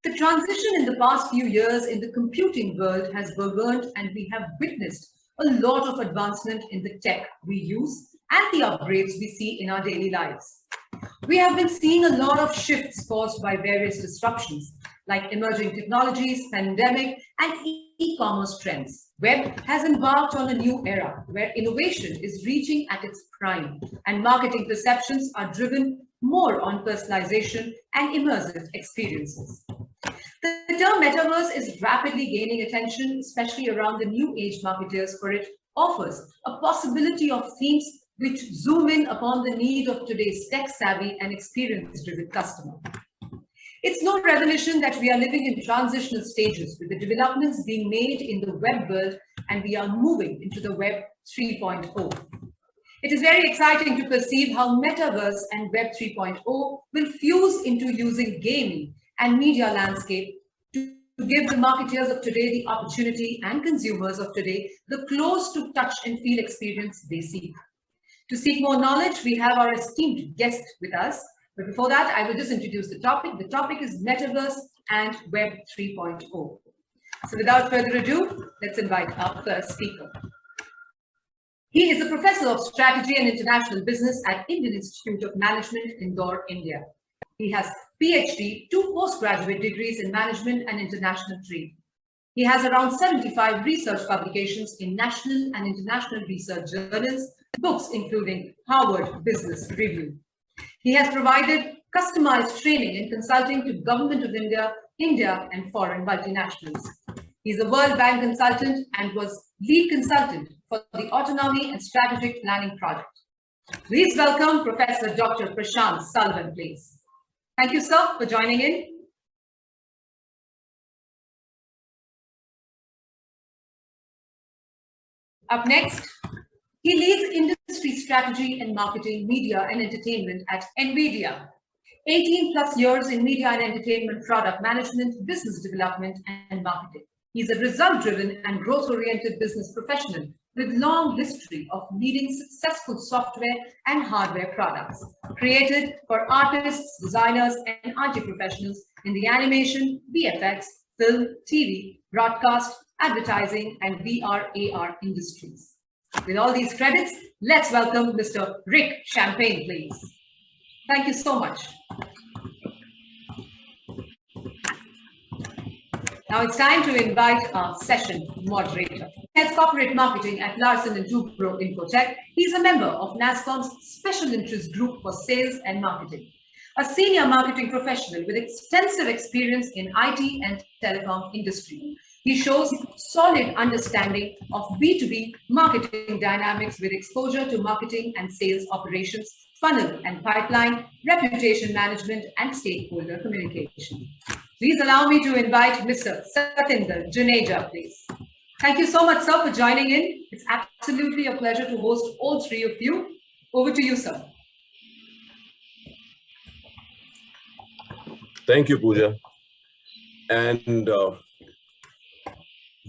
The transition in the past few years in the computing world has begun, and we have witnessed a lot of advancement in the tech we use and the upgrades we see in our daily lives. We have been seeing a lot of shifts caused by various disruptions like emerging technologies, pandemic, and e-commerce trends. Web has embarked on a new era where innovation is reaching at its prime and marketing perceptions are driven more on personalization and immersive experiences. The term metaverse is rapidly gaining attention, especially around the new age marketers, for it offers a possibility of themes which zoom in upon the need of today's tech-savvy and experience-driven customer. It's no revelation that we are living in transitional stages with the developments being made in the web world, and we are moving into the Web 3.0. It is very exciting to perceive how Metaverse and Web 3.0 will fuse into using gaming and media landscape to give the marketeers of today the opportunity and consumers of today the close to touch and feel experience they seek. To seek more knowledge, we have our esteemed guest with us. But before that, I will just introduce the topic. The topic is Metaverse and Web 3.0. So without further ado, let's invite our first speaker. He is a professor of strategy and international business at Indian Institute of Management, Indore, India. He has PhD, 2 postgraduate degrees in management and international trade. He has around 75 research publications in national and international research journals, books including Harvard Business Review. He has provided customized training and consulting to Government of India, and foreign multinationals. He is a World Bank consultant and was lead consultant for the Autonomy and Strategic Planning Project. Please welcome Professor Dr. Prashant Salwan, please. Thank you, sir, for joining in. Up next, he leads industry strategy and marketing, media and entertainment at Nvidia. 18 plus years in media and entertainment product management, business development and marketing. He's a result-driven and growth-oriented business professional with long history of leading successful software and hardware products created for artists, designers and IT professionals in the animation, VFX, film, TV, broadcast, advertising and VR/AR industries. With all these credits, let's welcome Mr. Rick Champagne, please. Thank you so much. Now it's time to invite our session moderator. He has corporate marketing at Larsen and Toubro Infotech. He's a member of NASSCOM's Special Interest Group for Sales and Marketing, a senior marketing professional with extensive experience in IT and telecom industry. He shows solid understanding of B2B marketing dynamics with exposure to marketing and sales operations, funnel and pipeline, reputation management, and stakeholder communication. Please allow me to invite Mr. Satinder, Juneja, please. Thank you so much, sir, for joining in. It's absolutely a pleasure to host all 3 of you. Over to you, sir. Thank you, Pooja. And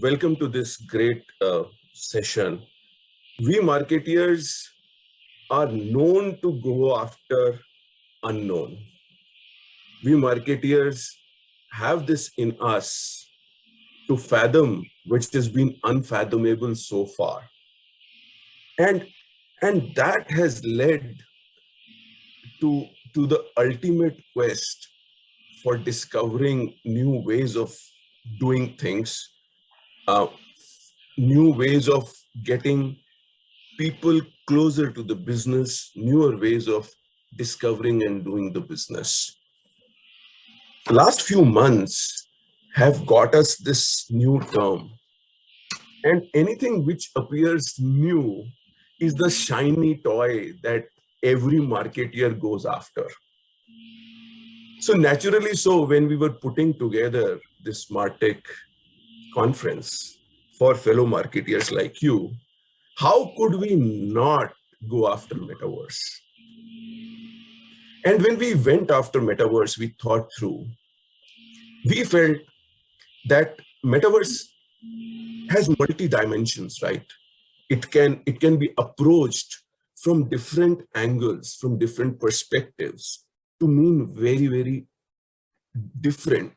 welcome to this great session. We marketeers are known to go after unknown. We marketeers have this in us to fathom which has been unfathomable so far. And that has led to the ultimate quest for discovering new ways of doing things, new ways of getting people closer to the business, newer ways of discovering and doing the business. The last few months have got us this new term, and anything which appears new is the shiny toy that every marketeer goes after. So naturally, when we were putting together this MarTech conference for fellow marketeers like you, how could we not go after Metaverse? And when we went after Metaverse, we thought through. We felt that Metaverse has multi-dimensions, right? It can be approached from different angles, from different perspectives, to mean very, very different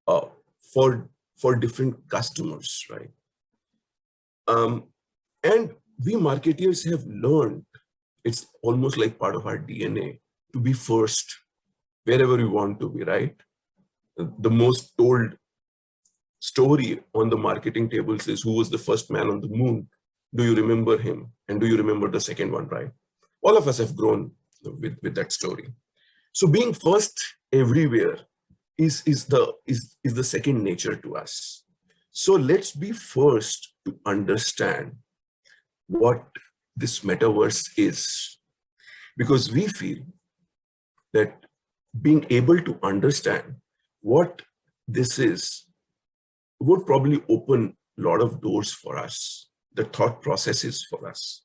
uh, for different customers, right? And we marketeers have learned, it's almost like part of our DNA, to be first wherever we want to be, right? The most told story on the marketing tables is who was the first man on the moon. Do you remember him? And do you remember the second one, right? All of us have grown with that story. So being first everywhere is the second nature to us. So let's be first to understand what this metaverse is, because we feel that being able to understand what this is would probably open a lot of doors for us, the thought processes for us.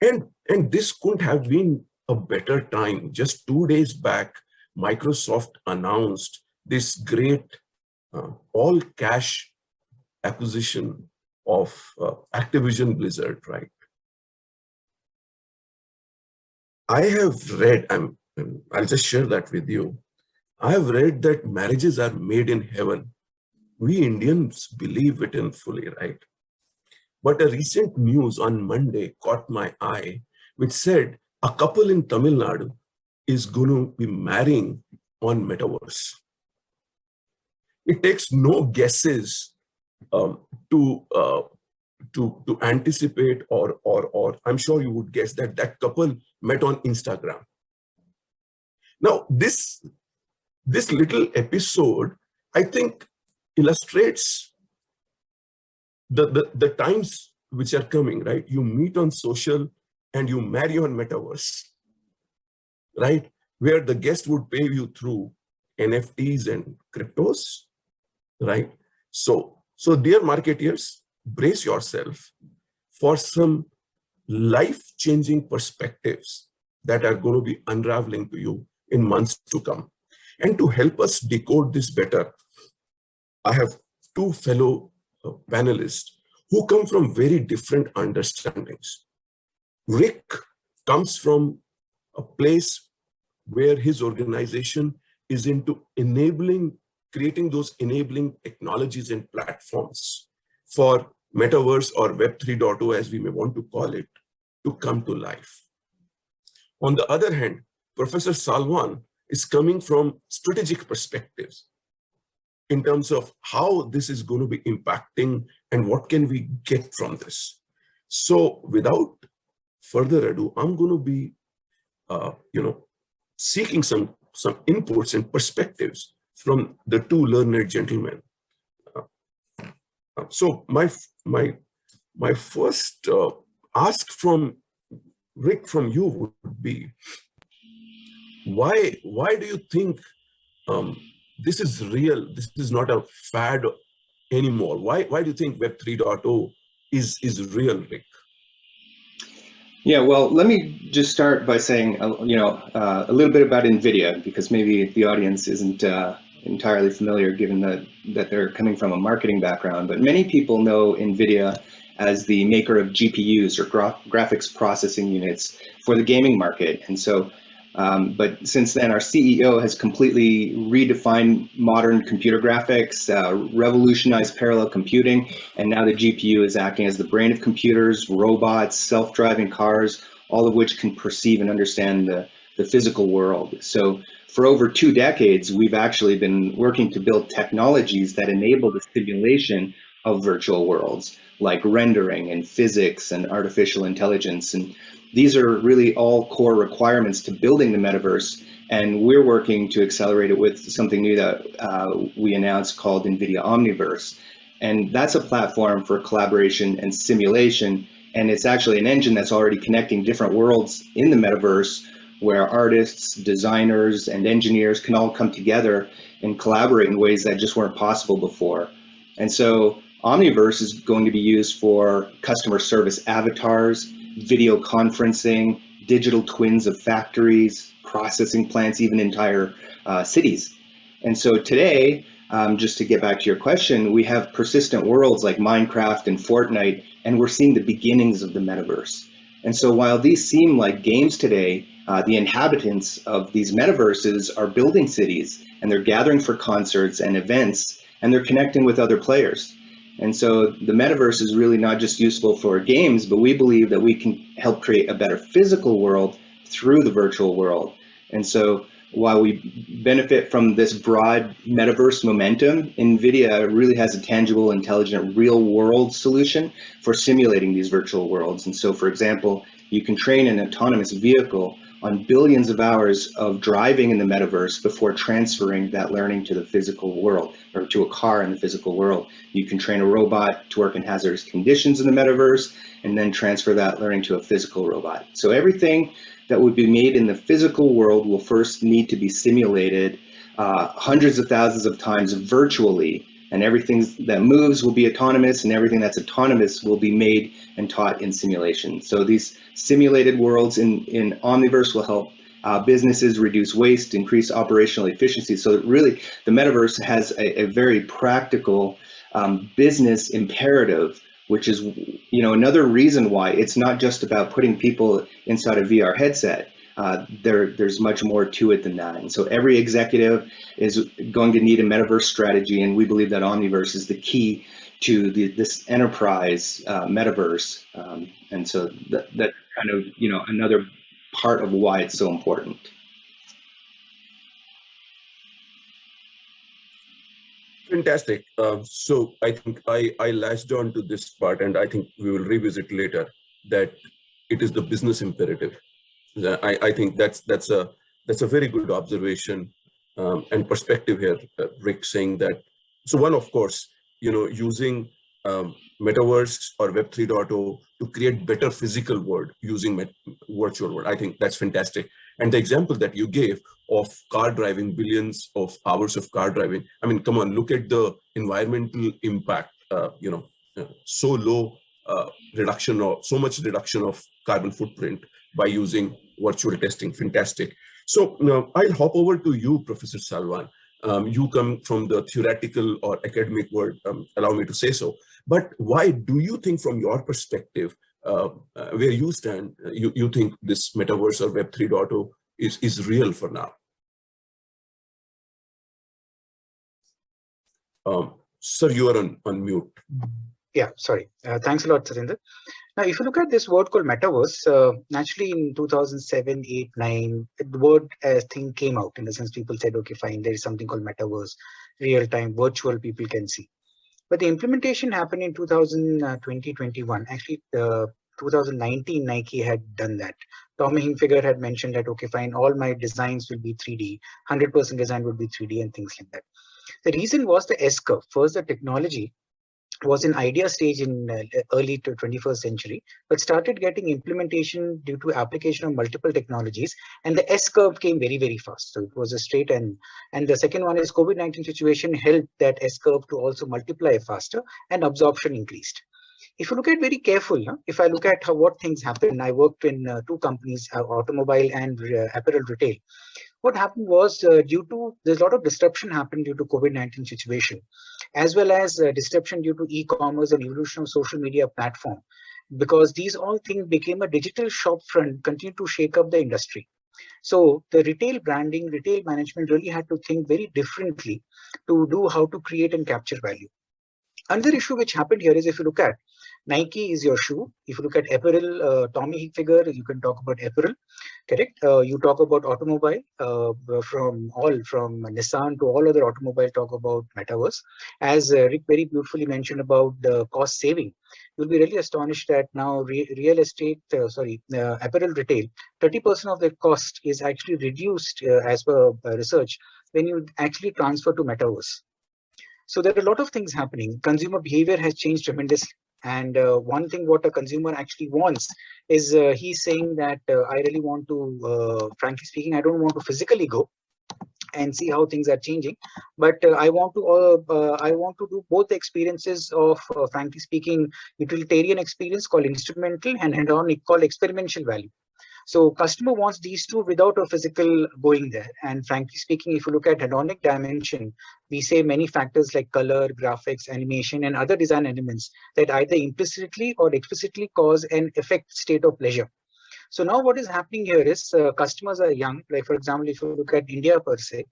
And this couldn't have been a better time. Just 2 days back, Microsoft announced this great all cash acquisition of Activision Blizzard, right? I have read, I'll just share that with you. I have read that marriages are made in heaven. We Indians believe it in fully, right? But a recent news on Monday caught my eye, which said a couple in Tamil Nadu is going to be marrying on Metaverse. It takes no guesses to anticipate, or I'm sure you would guess that that couple met on Instagram. Now, this little episode, I think, illustrates the times which are coming, right? You meet on social and you marry on Metaverse, right? Where the guest would pay you through NFTs and cryptos, right? So dear marketeers, brace yourself for some life-changing perspectives that are going to be unraveling to you in months to come. And to help us decode this better, I have two fellow panelists who come from very different understandings. Rick comes from a place where his organization is into creating those enabling technologies and platforms for Metaverse or Web 3.0, as we may want to call it, to come to life. On the other hand, Professor Salwan is coming from strategic perspectives in terms of how this is going to be impacting and what can we get from this. So without further ado, I'm going to be, seeking some inputs and perspectives from the two learned gentlemen. So my first ask from Rick, from you, would be, why do you think this is real? This is not a fad anymore. Why do you think Web 3.0 is real, Rick? Yeah, well, let me just start by saying, a little bit about Nvidia, because maybe the audience isn't entirely familiar, given that they're coming from a marketing background. But many people know Nvidia as the maker of GPUs, or graphics processing units, for the gaming market. And so, but since then, our CEO has completely redefined modern computer graphics, revolutionized parallel computing, and now the GPU is acting as the brain of computers, robots, self-driving cars, all of which can perceive and understand the physical world. So for over 2 decades, we've actually been working to build technologies that enable the simulation of virtual worlds, like rendering and physics and artificial intelligence. And these are really all core requirements to building the metaverse, and we're working to accelerate it with something new that we announced called Nvidia Omniverse. And that's a platform for collaboration and simulation, and it's actually an engine that's already connecting different worlds in the metaverse, where artists, designers, and engineers can all come together and collaborate in ways that just weren't possible before. And so Omniverse is going to be used for customer service avatars, video conferencing, digital twins of factories, processing plants, even entire cities. And so today, just to get back to your question, we have persistent worlds like Minecraft and Fortnite, and we're seeing the beginnings of the metaverse. And so while these seem like games today, The inhabitants of these metaverses are building cities, and they're gathering for concerts and events, and they're connecting with other players. And so the metaverse is really not just useful for games, but we believe that we can help create a better physical world through the virtual world. And so while we benefit from this broad metaverse momentum, Nvidia really has a tangible, intelligent, real-world solution for simulating these virtual worlds. And so, for example, you can train an autonomous vehicle on billions of hours of driving in the metaverse before transferring that learning to the physical world, or to a car in the physical world. You can train a robot to work in hazardous conditions in the metaverse, and then transfer that learning to a physical robot. So everything that would be made in the physical world will first need to be simulated hundreds of thousands of times virtually, and everything that moves will be autonomous, and everything that's autonomous will be made and taught in simulation. So these simulated worlds in Omniverse will help businesses reduce waste, increase operational efficiency. So really, the metaverse has a very practical business imperative, which is, another reason why it's not just about putting people inside a VR headset. There's much more to it than that. And so every executive is going to need a metaverse strategy, and we believe that Omniverse is the key to this enterprise metaverse. And so that kind of, another part of why it's so important. Fantastic. So I think I latched on to this part, and I think we will revisit later that it is the business imperative. I think that's a very good observation and perspective here, Rick, saying that. So one, of course, using Metaverse or Web 3.0 to create better physical world using virtual world. I think that's fantastic. And the example that you gave of car driving, billions of hours of car driving. I mean, come on, look at the environmental impact, so low reduction, or so much reduction of carbon footprint by using virtual testing. Fantastic. So now I'll hop over to you, Professor Salwan. You come from the theoretical or academic world, allow me to say so. But why do you think, from your perspective, where you stand, you think this metaverse or Web 3.0 is real for now? Sir, you are on mute. Yeah, sorry. Thanks a lot, Satinder. Now, if you look at this word called metaverse, naturally in 2007, 8, 9, the word thing came out. In the sense, people said, okay, fine, there is something called metaverse, real-time, virtual, people can see. But the implementation happened in 2020, 21. Actually, 2019, Nike had done that. Tommy Hilfiger had mentioned that, okay, fine, all my designs will be 3D, 100% design will be 3D and things like that. The reason was the S-curve. First, the technology was in idea stage in early to 21st century, but started getting implementation due to application of multiple technologies, and the S-curve came very, very fast. So it was a straight, and the second one is COVID-19 situation helped that S-curve to also multiply faster, and absorption increased. If you look at very careful, if I look at what things happen, I worked in 2 companies, automobile and apparel retail. What happened was there's a lot of disruption happened due to COVID-19 situation, as well as disruption due to e-commerce and evolution of social media platform, because these all things became a digital shop front, continued to shake up the industry. So the retail branding, retail management really had to think very differently to do how to create and capture value. Another issue which happened here is, if you look at Nike is your shoe. If you look at apparel, Tommy Hilfiger, you can talk about apparel, correct? You talk about automobile, from Nissan to all other automobile talk about metaverse. As Rick very beautifully mentioned about the cost saving, you'll be really astonished that now real estate, apparel retail, 30% of the cost is actually reduced as per research when you actually transfer to metaverse. So there are a lot of things happening. Consumer behavior has changed tremendously. And one thing what a consumer actually wants is he's saying that I really want to, frankly speaking, I don't want to physically go and see how things are changing, but I want to do both the experiences of, frankly speaking, utilitarian experience called instrumental and hedonic called experiential value. So customer wants these two without a physical going there. And frankly speaking, if you look at hedonic dimension, we say many factors like color, graphics, animation, and other design elements that either implicitly or explicitly cause an affect state of pleasure. So now what is happening here is customers are young. Like for example, if you look at India per se,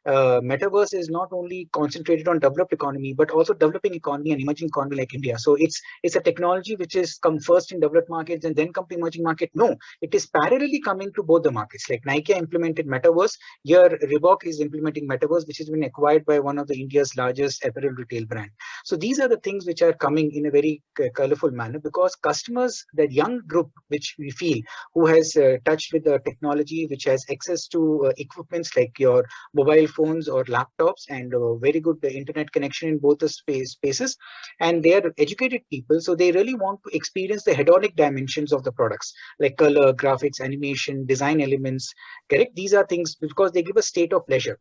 Metaverse is not only concentrated on developed economy, but also developing economy and emerging economy like India. So it's a technology which is come first in developed markets and then come to emerging market. No, it is parallelly coming to both the markets. Like Nike implemented Metaverse, here Reebok is implementing Metaverse, which has been acquired by one of the India's largest apparel retail brand. So these are the things which are coming in a very colorful manner, because customers, that young group which we feel who has touched with the technology, which has access to equipments like your mobile phones or laptops and very good internet connection in both the spaces, and they are educated people, so they really want to experience the hedonic dimensions of the products like color, graphics, animation, design elements. Correct, these are things because they give a state of pleasure.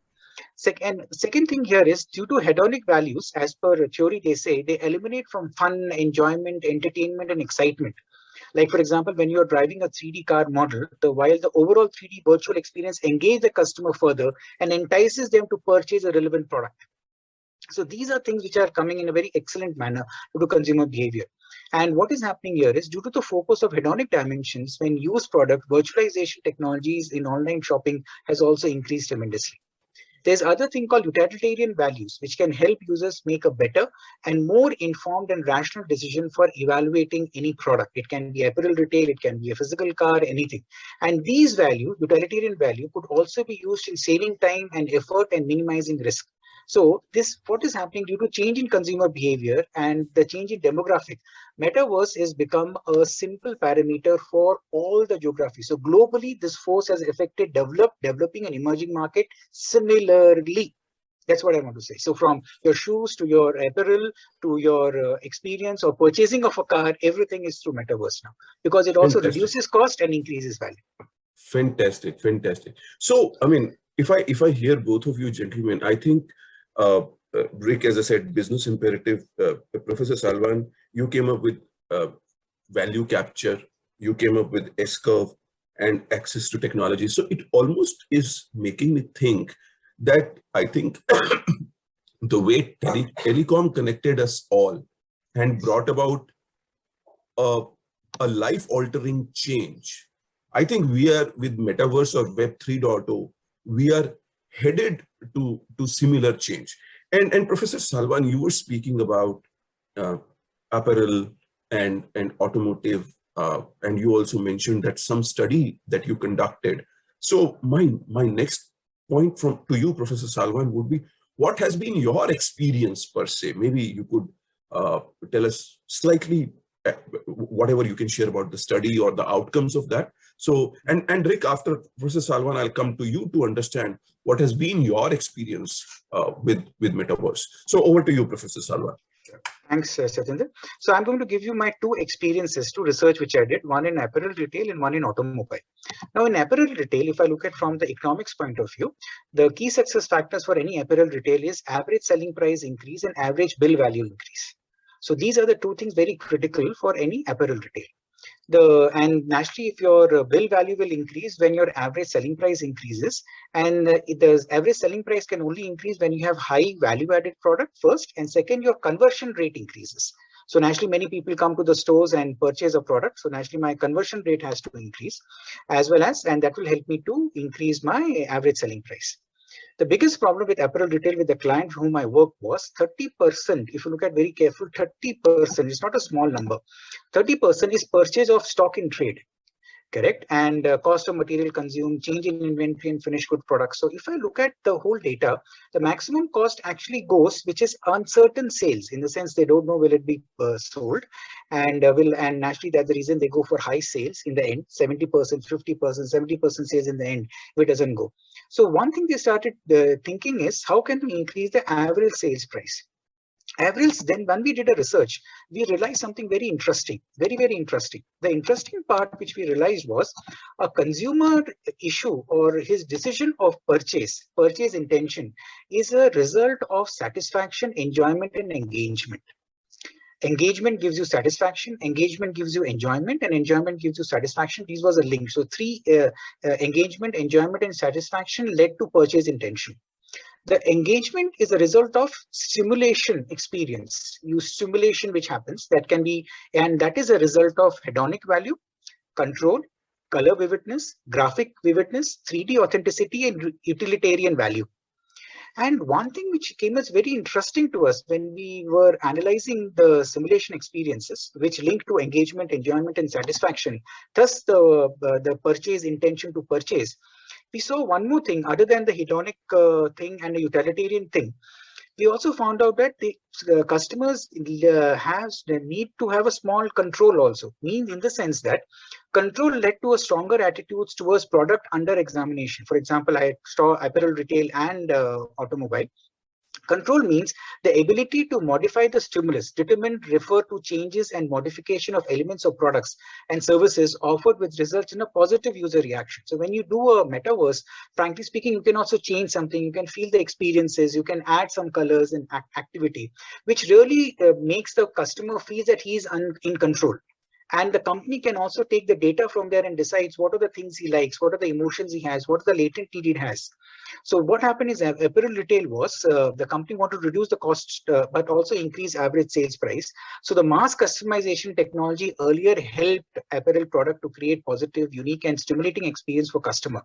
Second thing here is, due to hedonic values, as per theory, they say they eliminate from fun, enjoyment, entertainment, and excitement. Like for example, when you are driving a 3D car model, while the overall 3D virtual experience engages the customer further and entices them to purchase a relevant product. So these are things which are coming in a very excellent manner to consumer behavior. And what is happening here is, due to the focus of hedonic dimensions, when used product, virtualization technologies in online shopping has also increased tremendously. There's other thing called utilitarian values, which can help users make a better and more informed and rational decision for evaluating any product. It can be apparel retail, it can be a physical car, anything. And these values, utilitarian value, could also be used in saving time and effort and minimizing risk. So what is happening due to change in consumer behavior and the change in demographic, Metaverse has become a simple parameter for all the geography. So globally, this force has affected developing and emerging market similarly. That's what I want to say. So from your shoes to your apparel to your experience or purchasing of a car, everything is through Metaverse now, because it also reduces cost and increases value. Fantastic, fantastic. So, I mean, if I hear both of you gentlemen, I think Rick, as I said, business imperative. Professor Salwan, you came up with value capture. You came up with S-curve and access to technology. So it almost is making me think that I think the way telecom connected us all and brought about a life-altering change. I think we are, with Metaverse or Web 3.0, we are headed to similar change. And Professor Salwan, you were speaking about apparel and automotive, and you also mentioned that some study that you conducted. So my next point to you, Professor Salwan, would be, what has been your experience per se? Maybe you could tell us slightly whatever you can share about the study or the outcomes of that. So, and Rick, after Professor Salwan, I'll come to you to understand what has been your experience with Metaverse. So over to you, Professor Salwan. Thanks, Satinder. So I'm going to give you my two experiences to research which I did, one in apparel retail and one in automobile. Now in apparel retail, if I look at from the economics point of view, the key success factors for any apparel retail is average selling price increase and average bill value increase. So these are the two things very critical for any apparel retail. And naturally, if your bill value will increase when your average selling price increases, and the average selling price can only increase when you have high value added product first, and second, your conversion rate increases. So naturally, many people come to the stores and purchase a product. So naturally, my conversion rate has to increase as well as, and that will help me to increase my average selling price. The biggest problem with apparel retail with the client whom I worked was 30%. If you look at very careful, 30%, it's not a small number. 30% is purchase of stock in trade, correct? And cost of material consumed, change in inventory and finished good products. So if I look at the whole data, the maximum cost actually goes, which is uncertain sales, in the sense they don't know will it be sold, and naturally that's the reason they go for high sales in the end, 70%, 50%, 70% sales in the end if it doesn't go. So one thing they started thinking is, how can we increase the average sales price? Average, then when we did a research, we realized something very interesting, very, very interesting. The interesting part which we realized was a consumer issue or his decision of purchase intention is a result of satisfaction, enjoyment, and engagement. Engagement gives you satisfaction, engagement gives you enjoyment, and enjoyment gives you satisfaction. These was a link. So three, engagement, enjoyment, and satisfaction led to purchase intention. The engagement is a result of stimulation experience, stimulation which happens, that can be, and that is a result of hedonic value, control, color vividness, graphic vividness, 3D authenticity, and utilitarian value. And one thing which came as very interesting to us when we were analyzing the simulation experiences, which link to engagement, enjoyment, and satisfaction, thus the purchase intention to purchase, we saw one more thing other than the hedonic thing and the utilitarian thing. We also found out that the customers they need to have a small control also, means in the sense that control led to a stronger attitudes towards product under examination. For example, I saw apparel, retail, and automobile. Control means the ability to modify the stimulus. Determinant refer to changes and modification of elements of products and services offered which results in a positive user reaction. So when you do a metaverse, frankly speaking, you can also change something. You can feel the experiences. You can add some colors and activity, which really makes the customer feel that he is in control. And the company can also take the data from there and decides what are the things he likes, what are the emotions he has, what are the latent need he has. So what happened is apparel retail was the company wanted to reduce the cost, but also increase average sales price. So the mass customization technology earlier helped apparel product to create positive, unique, and stimulating experience for customer.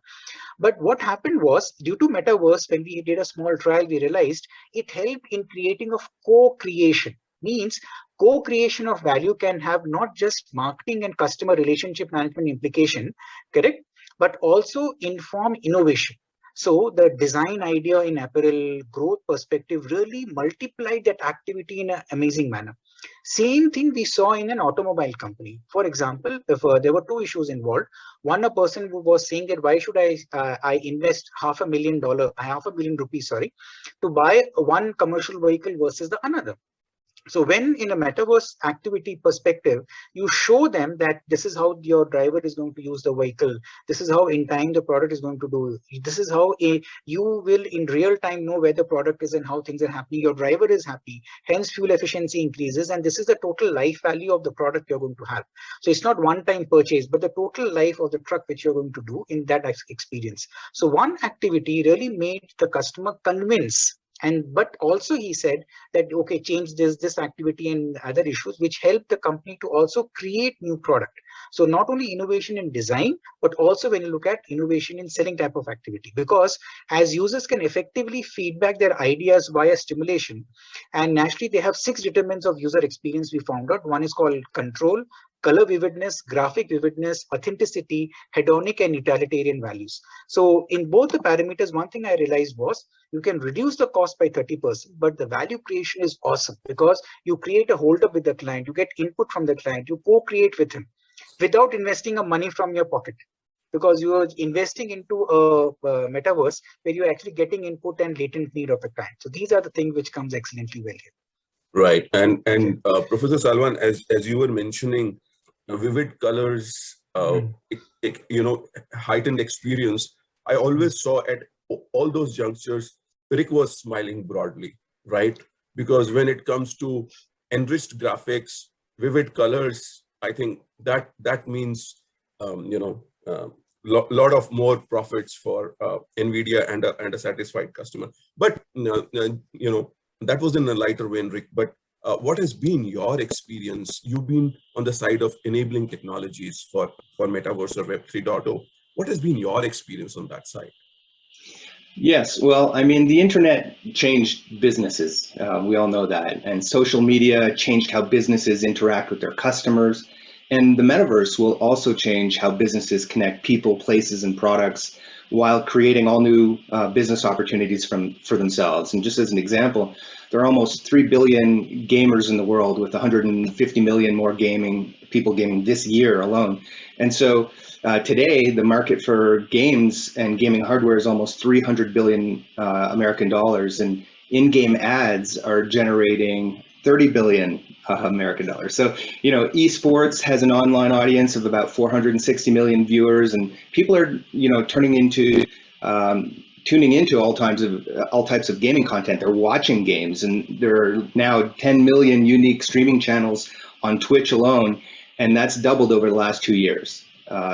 But what happened was, due to Metaverse, when we did a small trial, we realized it helped in creating of co-creation. Means co-creation of value can have not just marketing and customer relationship management implication, correct, but also inform innovation. So the design idea in apparel growth perspective really multiplied that activity in an amazing manner. Same thing we saw in an automobile company. For example, if there were two issues involved, one, a person who was saying that why should I invest $500,000 rupees, sorry, to buy one commercial vehicle versus the another. So when in a metaverse activity perspective, you show them that this is how your driver is going to use the vehicle. This is how in time the product is going to do. This is how you will in real time know where the product is and how things are happening. Your driver is happy, hence fuel efficiency increases. And this is the total life value of the product you're going to have. So it's not one-time purchase, but the total life of the truck which you're going to do in that experience. So one activity really made the customer convince. But also he said that, okay, change this activity and other issues, which help the company to also create new product. So not only innovation in design, but also when you look at innovation in selling type of activity, because as users can effectively feedback their ideas via stimulation, and naturally they have 6 determinants of user experience we found out. One is called control, color vividness, graphic vividness, authenticity, hedonic, and utilitarian values. So in both the parameters, one thing I realized was you can reduce the cost by 30%, but the value creation is awesome because you create a hold up with the client, you get input from the client, you co-create with him without investing a money from your pocket, because you are investing into a metaverse where you're actually getting input and latent need of the client. So these are the things which comes excellently well here. Right. And Professor Salwan, as you were mentioning, vivid colors, heightened experience, I always saw at all those junctures, Rick was smiling broadly, right? Because when it comes to enriched graphics, vivid colors, I think that means, lot of more profits for Nvidia and a satisfied customer. But, that was in a lighter vein, Rick. But what has been your experience? You've been on the side of enabling technologies for Metaverse or Web 3.0. What has been your experience on that side? Yes, well, I mean, the internet changed businesses. We all know that. And social media changed how businesses interact with their customers. And the metaverse will also change how businesses connect people, places, and products while creating all new business opportunities for themselves. And just as an example, there are almost 3 billion gamers in the world, with 150 million more people gaming this year alone. And so today, the market for games and gaming hardware is almost 300 billion American dollars, and in-game ads are generating 30 billion American dollars. So, esports has an online audience of about 460 million viewers, and people are, tuning into all types of gaming content. They're watching games, and there are now 10 million unique streaming channels on Twitch alone, and that's doubled over the last 2 years.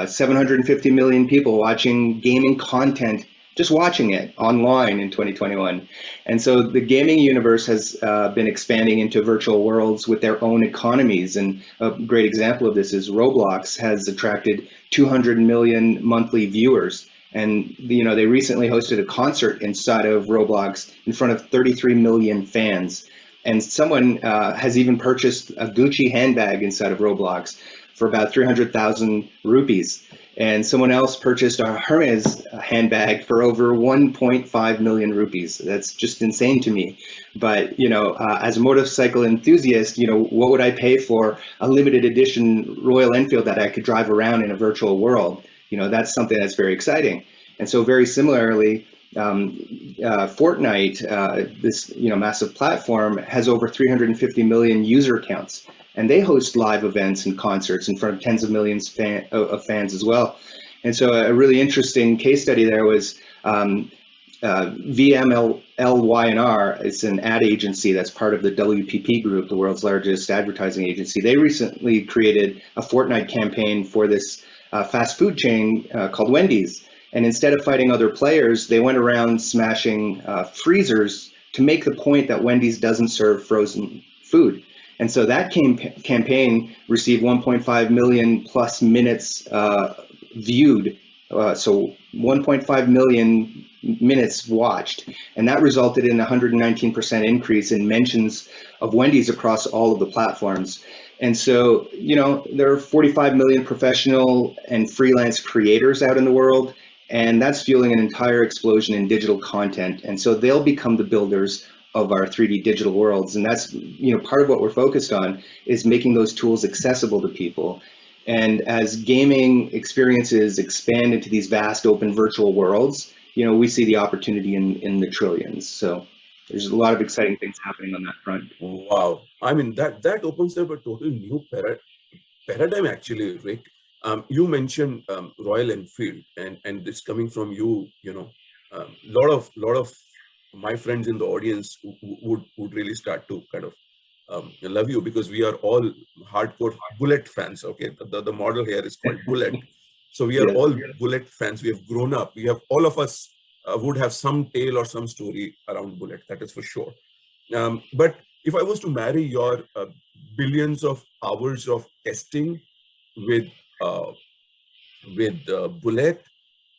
750 million people watching gaming content just watching it online in 2021. And so the gaming universe has been expanding into virtual worlds with their own economies. And a great example of this is Roblox has attracted 200 million monthly viewers. And they recently hosted a concert inside of Roblox in front of 33 million fans. And someone has even purchased a Gucci handbag inside of Roblox for about 300,000 rupees. And someone else purchased a Hermes handbag for over 1.5 million rupees. That's just insane to me. But, as a motorcycle enthusiast, what would I pay for a limited edition Royal Enfield that I could drive around in a virtual world? That's something that's very exciting. And so very similarly, Fortnite, this massive platform, has over 350 million user accounts. And they host live events and concerts in front of tens of millions of fans as well. And so a really interesting case study there was VMLY&R. It's an ad agency that's part of the WPP Group, the world's largest advertising agency. They recently created a Fortnite campaign for this fast food chain called Wendy's. And instead of fighting other players, they went around smashing freezers to make the point that Wendy's doesn't serve frozen food. And so that campaign received 1.5 million plus minutes viewed. So 1.5 million minutes watched. And that resulted in a 119% increase in mentions of Wendy's across all of the platforms. And so, there are 45 million professional and freelance creators out in the world, and that's fueling an entire explosion in digital content. And so they'll become the builders of our 3D digital worlds. And that's, part of what we're focused on is making those tools accessible to people. And as gaming experiences expand into these vast open virtual worlds, we see the opportunity in the trillions. So there's a lot of exciting things happening on that front. Wow. I mean, that opens up a total new paradigm actually, Rick. You mentioned Royal Enfield, and this coming from you, lot of my friends in the audience would really start to kind of love you, because we are all hardcore Bullet fans. Okay, the model here is called Bullet, so we are all Bullet fans. We have grown up. We have, all of us would have some tale or some story around Bullet. That is for sure. But if I was to marry your billions of hours of testing with Bullet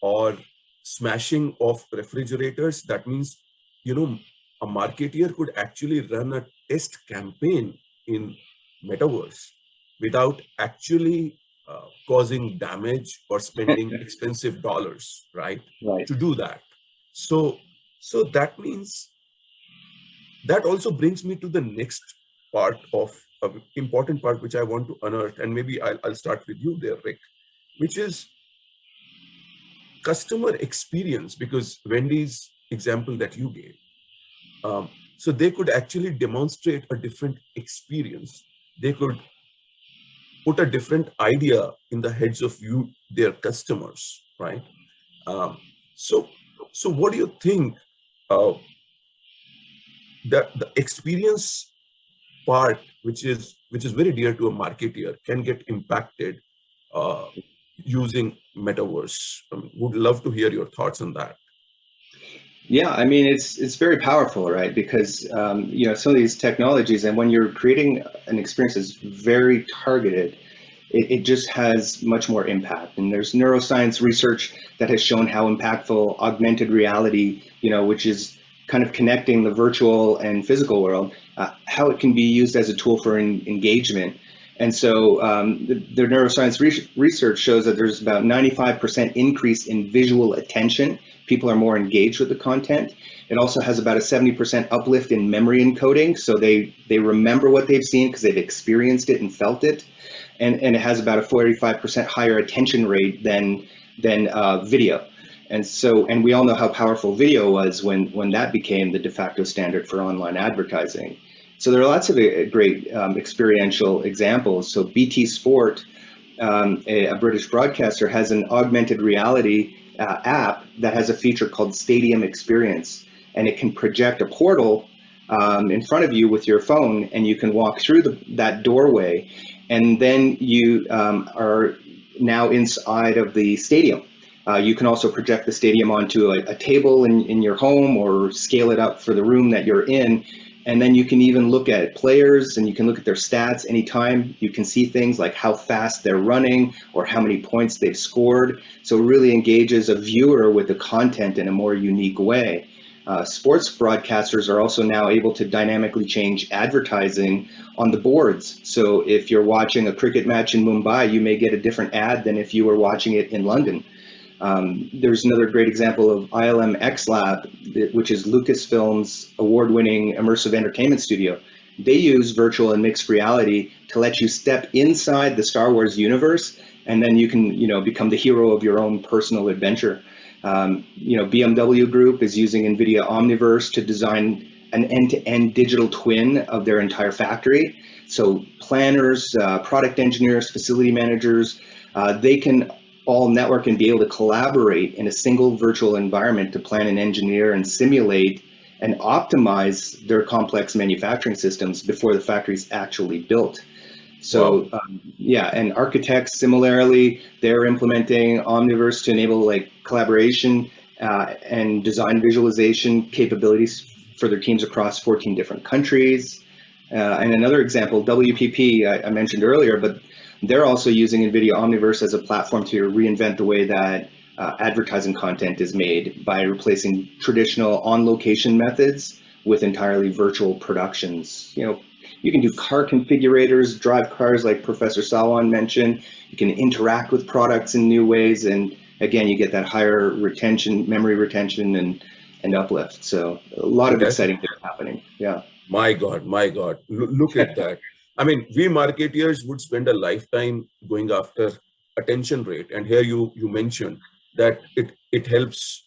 or smashing of refrigerators, that means, a marketeer could actually run a test campaign in Metaverse without actually causing damage or spending expensive dollars, right? To do that. So that means, that also brings me to the next part of important part, which I want to unearth, and maybe I'll start with you there, Rick, which is customer experience, because Wendy's example that you gave, so they could actually demonstrate a different experience. They could put a different idea in the heads of their customers, right? So what do you think that the experience part, which is very dear to a marketeer, can get impacted using Metaverse? Would love to hear your thoughts on that. Yeah, I mean, it's very powerful, right? Because some of these technologies, and when you're creating an experience that's very targeted, it just has much more impact. And there's neuroscience research that has shown how impactful augmented reality, which is kind of connecting the virtual and physical world, how it can be used as a tool for engagement. And so the neuroscience research shows that there's about 95% increase in visual attention. People are more engaged with the content. It also has about a 70% uplift in memory encoding. So they remember what they've seen because they've experienced it and felt it. And it has about a 45% higher attention rate than video. And we all know how powerful video was when that became the de facto standard for online advertising. So there are lots of great experiential examples. So BT Sport, a British broadcaster, has an augmented reality app that has a feature called Stadium Experience, and it can project a portal in front of you with your phone, and you can walk through that doorway, and then you are now inside of the stadium. You can also project the stadium onto a table in your home or scale it up for the room that you're in. And then you can even look at players and you can look at their stats anytime. You can see things like how fast they're running or how many points they've scored. So it really engages a viewer with the content in a more unique way. Sports broadcasters are also now able to dynamically change advertising on the boards. So if you're watching a cricket match in Mumbai, you may get a different ad than if you were watching it in London. There's another great example of ILM X Lab, which is Lucasfilm's award-winning immersive entertainment studio. They use virtual and mixed reality to let you step inside the Star Wars universe, and then you can, become the hero of your own personal adventure. BMW Group is using Nvidia Omniverse to design an end-to-end digital twin of their entire factory. So planners, product engineers, facility managers, they can all network and be able to collaborate in a single virtual environment to plan and engineer and simulate and optimize their complex manufacturing systems before the factory's actually built. So and architects similarly, they're implementing Omniverse to enable collaboration and design visualization capabilities for their teams across 14 different countries. And another example, WPP, I mentioned earlier, but they're also using Nvidia Omniverse as a platform to reinvent the way that advertising content is made by replacing traditional on-location methods with entirely virtual productions. You can do car configurators, drive cars like Professor Salwan mentioned. You can interact with products in new ways, and again, you get that higher retention, memory retention, and uplift. So a lot of exciting things happening. Yeah. My God, look at that. I mean, we marketeers would spend a lifetime going after attention rate, and here you mentioned that it helps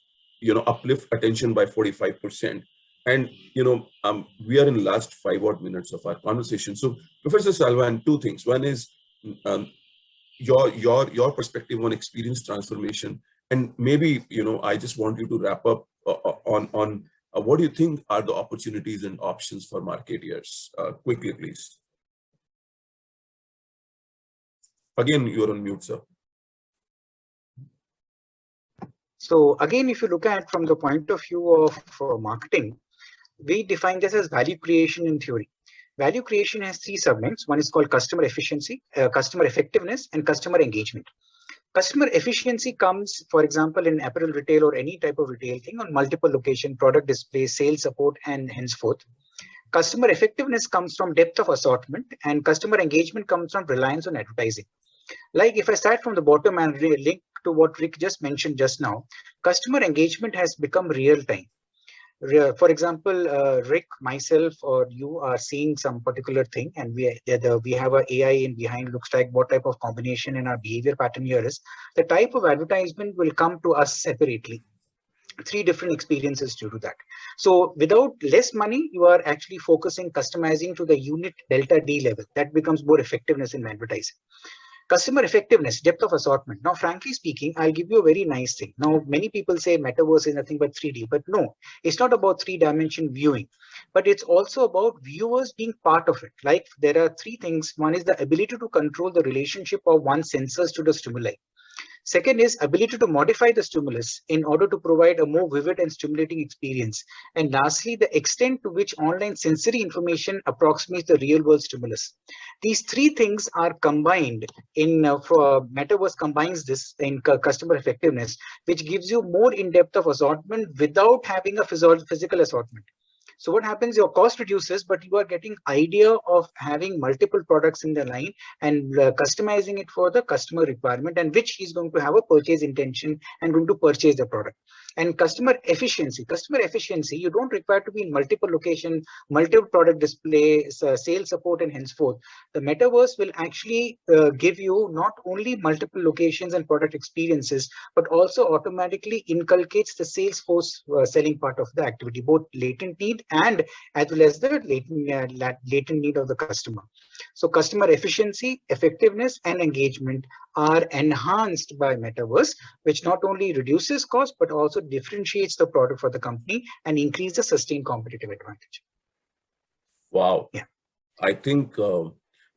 uplift attention by 45%. And we are in the last 5 odd minutes of our conversation. So Professor Salwan, 2 things. One is your perspective on experience transformation, and maybe I just want you to wrap up on what do you think are the opportunities and options for marketeers? Quickly, please. Again, you're on mute, sir. So again, if you look at from the point of view of marketing, we define this as value creation in theory. Value creation has 3 segments. One is called customer efficiency, customer effectiveness, and customer engagement. Customer efficiency comes, for example, in apparel retail or any type of retail thing on multiple location, product display, sales support, and henceforth. Customer effectiveness comes from depth of assortment, and customer engagement comes from reliance on advertising. Like if I start from the bottom and link to what Rick just mentioned just now, customer engagement has become real time. For example, Rick, myself, or you are seeing some particular thing, and we have an AI in behind, looks like what type of combination in our behavior pattern here is. The type of advertisement will come to us separately. 3 different experiences due to that. So without less money, you are actually focusing, customizing to the unit delta D level. That becomes more effectiveness in advertising. Customer effectiveness, depth of assortment. Now, frankly speaking, I'll give you a very nice thing. Now, many people say Metaverse is nothing but 3D, but no, it's not about 3-dimension viewing, but it's also about viewers being part of it. Like there are 3 things. One is the ability to control the relationship of one's sensors to the stimuli. Second is ability to modify the stimulus in order to provide a more vivid and stimulating experience. And lastly, the extent to which online sensory information approximates the real world stimulus. These 3 things are combined in Metaverse combines this in customer effectiveness, which gives you more in depth of assortment without having a physical assortment. So what happens, your cost reduces, but you are getting idea of having multiple products in the line and customizing it for the customer requirement, and which he's going to have a purchase intention and going to purchase the product. And customer efficiency, you don't require to be in multiple location, multiple product displays, sales support, and henceforth. The Metaverse will actually give you not only multiple locations and product experiences, but also automatically inculcates the sales force selling part of the activity, both latent need and as well as the latent need of the customer. So customer efficiency, effectiveness, and engagement are enhanced by Metaverse, which not only reduces cost, but also differentiates the product for the company and increase the sustained competitive advantage. Wow. Yeah. I think,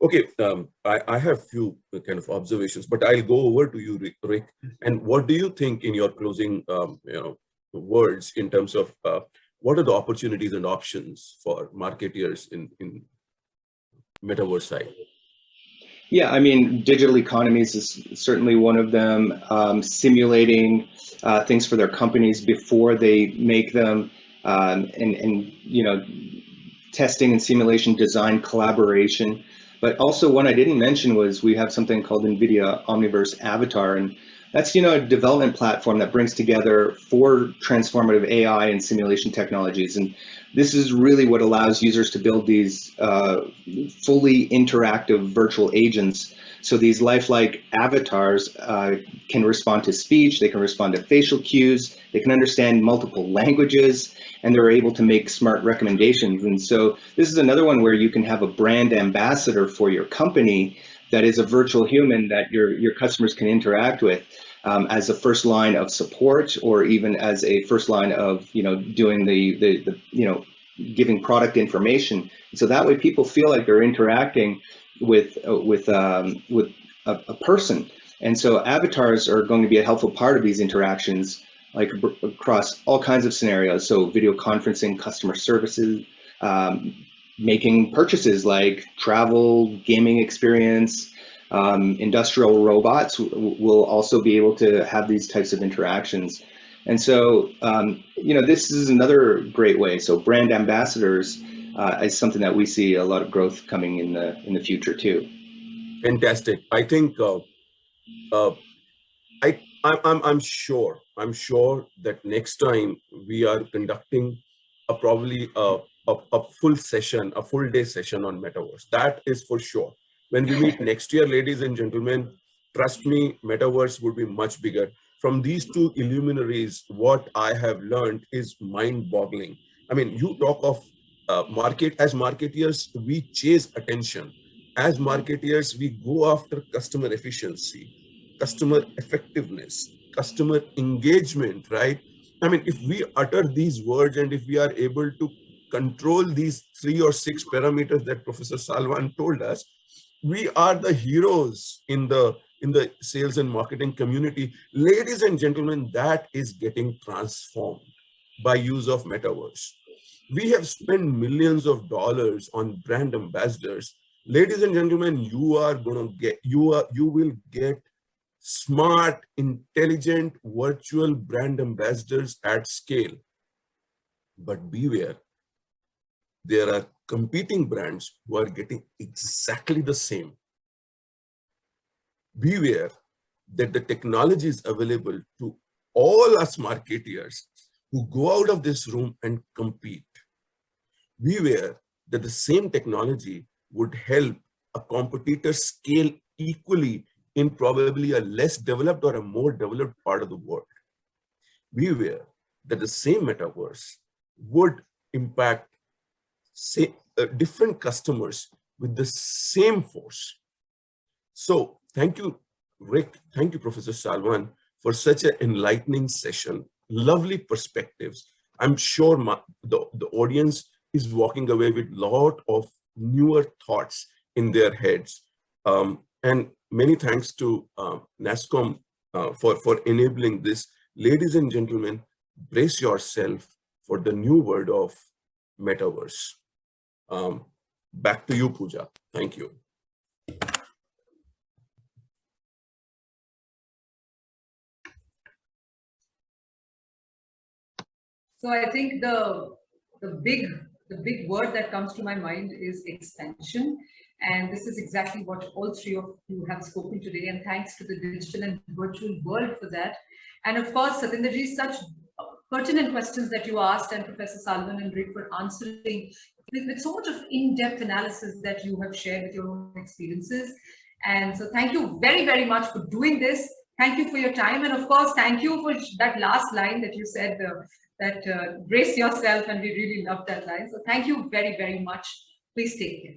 Okay, I have few kind of observations, but I'll go over to you, Rick. And what do you think in your closing, words in terms of what are the opportunities and options for marketeers in metaverse side? Yeah, I mean, digital economies is certainly one of them. Simulating things for their companies before they make them, and testing and simulation design collaboration. But also one I didn't mention was we have something called Nvidia Omniverse Avatar, and that's a development platform that brings together 4 transformative AI and simulation technologies. And this is really what allows users to build these fully interactive virtual agents. So these lifelike avatars can respond to speech, they can respond to facial cues, they can understand multiple languages, and they're able to make smart recommendations. And so this is another one where you can have a brand ambassador for your company that is a virtual human that your customers can interact with as a first line of support, or even as a first line of doing the giving product information. So that way people feel like they're interacting with a person. And so avatars are going to be a helpful part of these interactions, like across all kinds of scenarios. So video conferencing, customer services, making purchases like travel, gaming experience, industrial robots will also be able to have these types of interactions. And so, this is another great way. So brand ambassadors is something that we see a lot of growth coming in the future too. Fantastic. I think I'm sure that next time we are conducting probably a full session, a full day session on metaverse. That is for sure. When we meet next year, ladies and gentlemen, trust me, metaverse would be much bigger. From these 2 illuminaries, what I have learned is mind-boggling. I mean, you talk of as marketeers, we chase attention. As marketeers, we go after customer efficiency, customer effectiveness, customer engagement, right? I mean, if we utter these words and if we are able to control these 3 or 6 parameters that Professor Salwan told us, we are the heroes in the sales and marketing community. Ladies and gentlemen, that is getting transformed by use of metaverse. We have spent millions of dollars on brand ambassadors. Ladies and gentlemen, you will get smart, intelligent, virtual brand ambassadors at scale. But beware, there are competing brands who are getting exactly the same. Beware that the technology is available to all us marketeers who go out of this room and compete. Beware that the same technology would help a competitor scale equally in probably a less developed or a more developed part of the world. Beware that the same metaverse would impact different customers with the same force. So thank you, Rick. Thank you, Professor Salwan, for such an enlightening session. Lovely perspectives. I'm sure the audience is walking away with a lot of newer thoughts in their heads. And many thanks to NASSCOM for enabling this. Ladies and gentlemen, brace yourself for the new word of metaverse. Back to you, Pooja. Thank you. So I think the big word that comes to my mind is expansion. And this is exactly what all 3 of you have spoken today. And thanks to the digital and virtual world for that. And of course, Satinderji, such pertinent questions that you asked, and Professor Salwan and Rick for answering with so much of in-depth analysis that you have shared with your own experiences. And so thank you very, very much for doing this. Thank you for your time. And of course, thank you for that last line that you said, brace yourself. And we really loved that line. So thank you very, very much. Please take care.